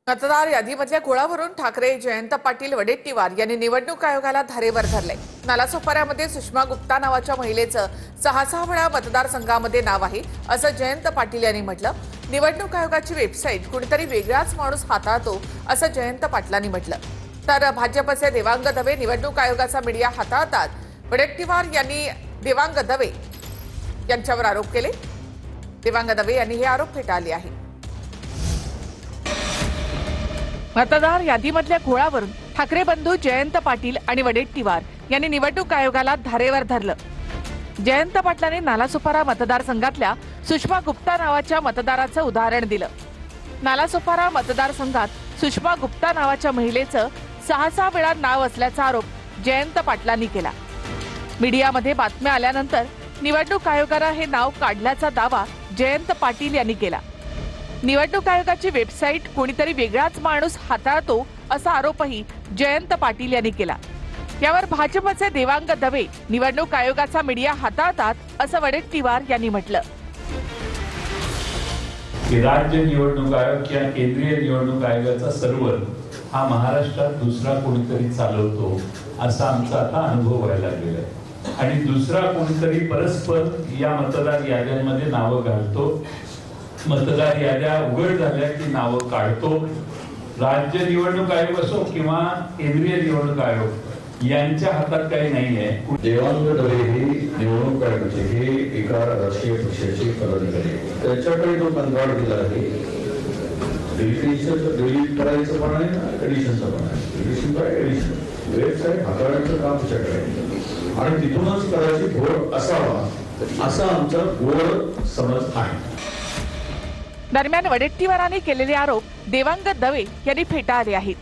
मतदार यादीमधल्या घोळावरून ठाकरे जयंत पाटील वडेट्टीवार यांनी निवडणूक आयोगाला धारेवर धरले। नालासोपाऱ्यामध्ये सुषमा गुप्ता नावाच्या महिलेचं 6 वेळा मतदारसंघामध्ये नाव आहे असं जयंत पाटील यांनी म्हटलं। निवडणूक आयोगाची वेबसाईट कुणीतरी वेगळाच माणूस हाताळतो असं जयंत पाटलांनी म्हटलं। तर भाजपचे देवांग दवे निवडणूक आयोगाचा मीडिया हाताळतात वडेट्टीवार यांनी देवांग दवे यांच्यावर आरोप केले। देवांग दवे यांनी हे आरोप फेटाळले आहेत। मतदार यादीमधल्या घोळावरून ठाकरे बंधू जयंत पाटील आणि वडेट्टीवार यांनी निवडणूक आयोगाला धारेवर धरलं। जयंत पाटलांनी नालासोपारा मतदारसंघातल्या सुषमा गुप्ता नावाच्या मतदाराचं उदाहरण दिलं। नालासोपारा मतदारसंघात सुषमा गुप्ता नावाच्या महिलेचं 6 वेळा नाव असल्याचा आरोप जयंत पाटलांनी केला। मीडियामध्ये बातम्या आल्यानंतर निवडणूक आयोगानं हे नाव काढल्याचा दावा जयंत पाटील यांनी केला। निवडणूक आयोगाची वेबसाईट कोणीतरी वेगळाच माणूस हाताळतो असा आरोपही जयंत पाटील यांनी केला। यावर भाजपचे देवांग दवे निवडणूक आयोगाचा मीडिया हाताळतात असं वडेट्टीवार यांनी म्हटलं। राज्य निवडणूक आयोग किंवा केंद्रीय निवडणूक आयोगाचा सर्व्हर हा महाराष्ट्रात दुसरा कोणीतरी चालवतो असा आमचा आता अनुभव व्हायला लागलेला आहे आणि दुसरा कोणीतरी परस्पर या मतदार याद्यांमध्ये नावं घालतो। मतदार याद्या उघड झाल्या की नावं काढतो। राज्य निवडणूक आयोग असो किंवा केंद्रीय निवडणूक आयोग यांच्या हातात काही नाहीये। देवांग दवे हे निवडणूक आयोगाचे हे एका राष्ट्रीय पक्षाचे पदाधिकारी त्याच्याकडे तो कंत्राट दिला आहे। डिलीट करायचं पण आहे, एडिशनचं पण आहे। एडिशन काय एडिशन वेबसाईट हाताळण्याचं काम त्याच्याकडे आहे आणि तिथूनच करायची घोळ असावा असा आमचा गोड समज आहे। दरम्यान वडेट्टीवारांनी केलेले आरोप देवांग दवे यांनी फेटाळले आहेत।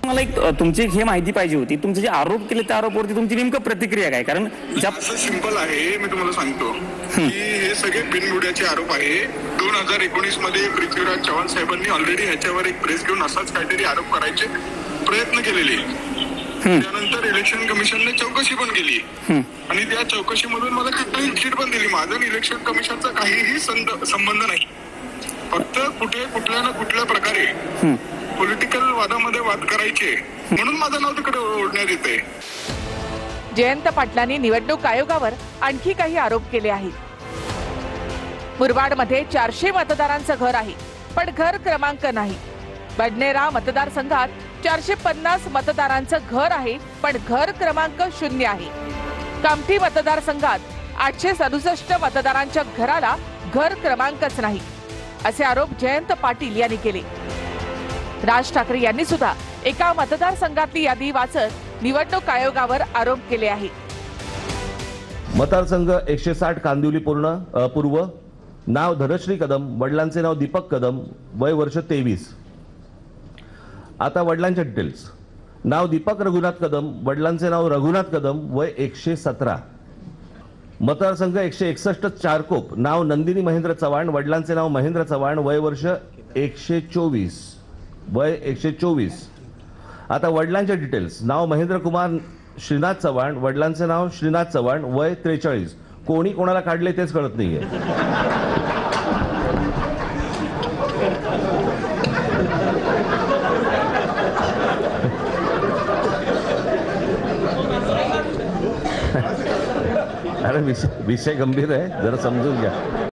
मला एक तुमची हे माहिती पाहिजे होती, तुमचे जे आरोप केले त्या आरोपावरती तुमची नेमकं प्रतिक्रिया काय? कारण असं सिंपल आहे, मी तुम्हाला सांगतो की हे सगळे बिनबुड्याचे आरोप आहे। 2019 मध्ये पृथ्वीराज चव्हाण साहेबांनी ऑलरेडी ह्याच्यावर एक प्रेस घेऊन असाच काहीतरी आरोप करायचे प्रयत्न केलेले। त्यानंतर इलेक्शन कमिशनने चौकशी पण केली आणि त्या चौकशीमधून मला क्लीन चिट पण दिली। माझा इलेक्शन कमिशनचा काहीही संबंध नाही, फक्त कुठल्या ना कुठल्या प्रकारे पॉलिटिकल वादामध्ये वाद करायचे म्हणून माझं नाव तिकडे ओढण्यात येते। जयंत पाटलांनी निवडणूक आयोगावर आणखी काही आरोप केले आहेत। मुरबाडमध्ये 400 मतदारांचं घर आहे पण घर क्रमांक नाही। बडनेरा मतदारसंघात 450 मतदारांचं घर आहे पण घर क्रमांक 0 आहे। कामठी मतदारसंघात 867 मतदारांच्या घराला घर क्रमांकच नाही असे आरोप जयंत पाटील यांनी केले। राज ठाकरे यांनी सुद्धा एका मतदारसंघातली यादी वाचत निवडणूक आयोगावर आरोप केले आहेत। मतदारसंघ 160 कांदिवली पूर्व, नाव धनश्री कदम, वडिलांचे नाव दीपक कदम, वय वर्ष 23। आता वडिलांचे डिटेल्स। नाव दीपक रघुनाथ कदम, वडिलांचे नाव रघुनाथ कदम, वय 117। मतदारसंघ 161 चारकोप, नाव नंदिनी महेंद्र चव्हाण, वडिलांचे नाव महेंद्र चव्हाण, वय वर्ष 124, वय 124। आता वडिलांचे डिटेल्स। नाव महेंद्र कुमार श्रीनाथ चव्हाण, वडिलांचे नाव श्रीनाथ चव्हाण, वय 43। कोणी कोणाला काढले तेच कळत नाहीये। अरे विषय गंभीर आहे, जरा समजून घ्या।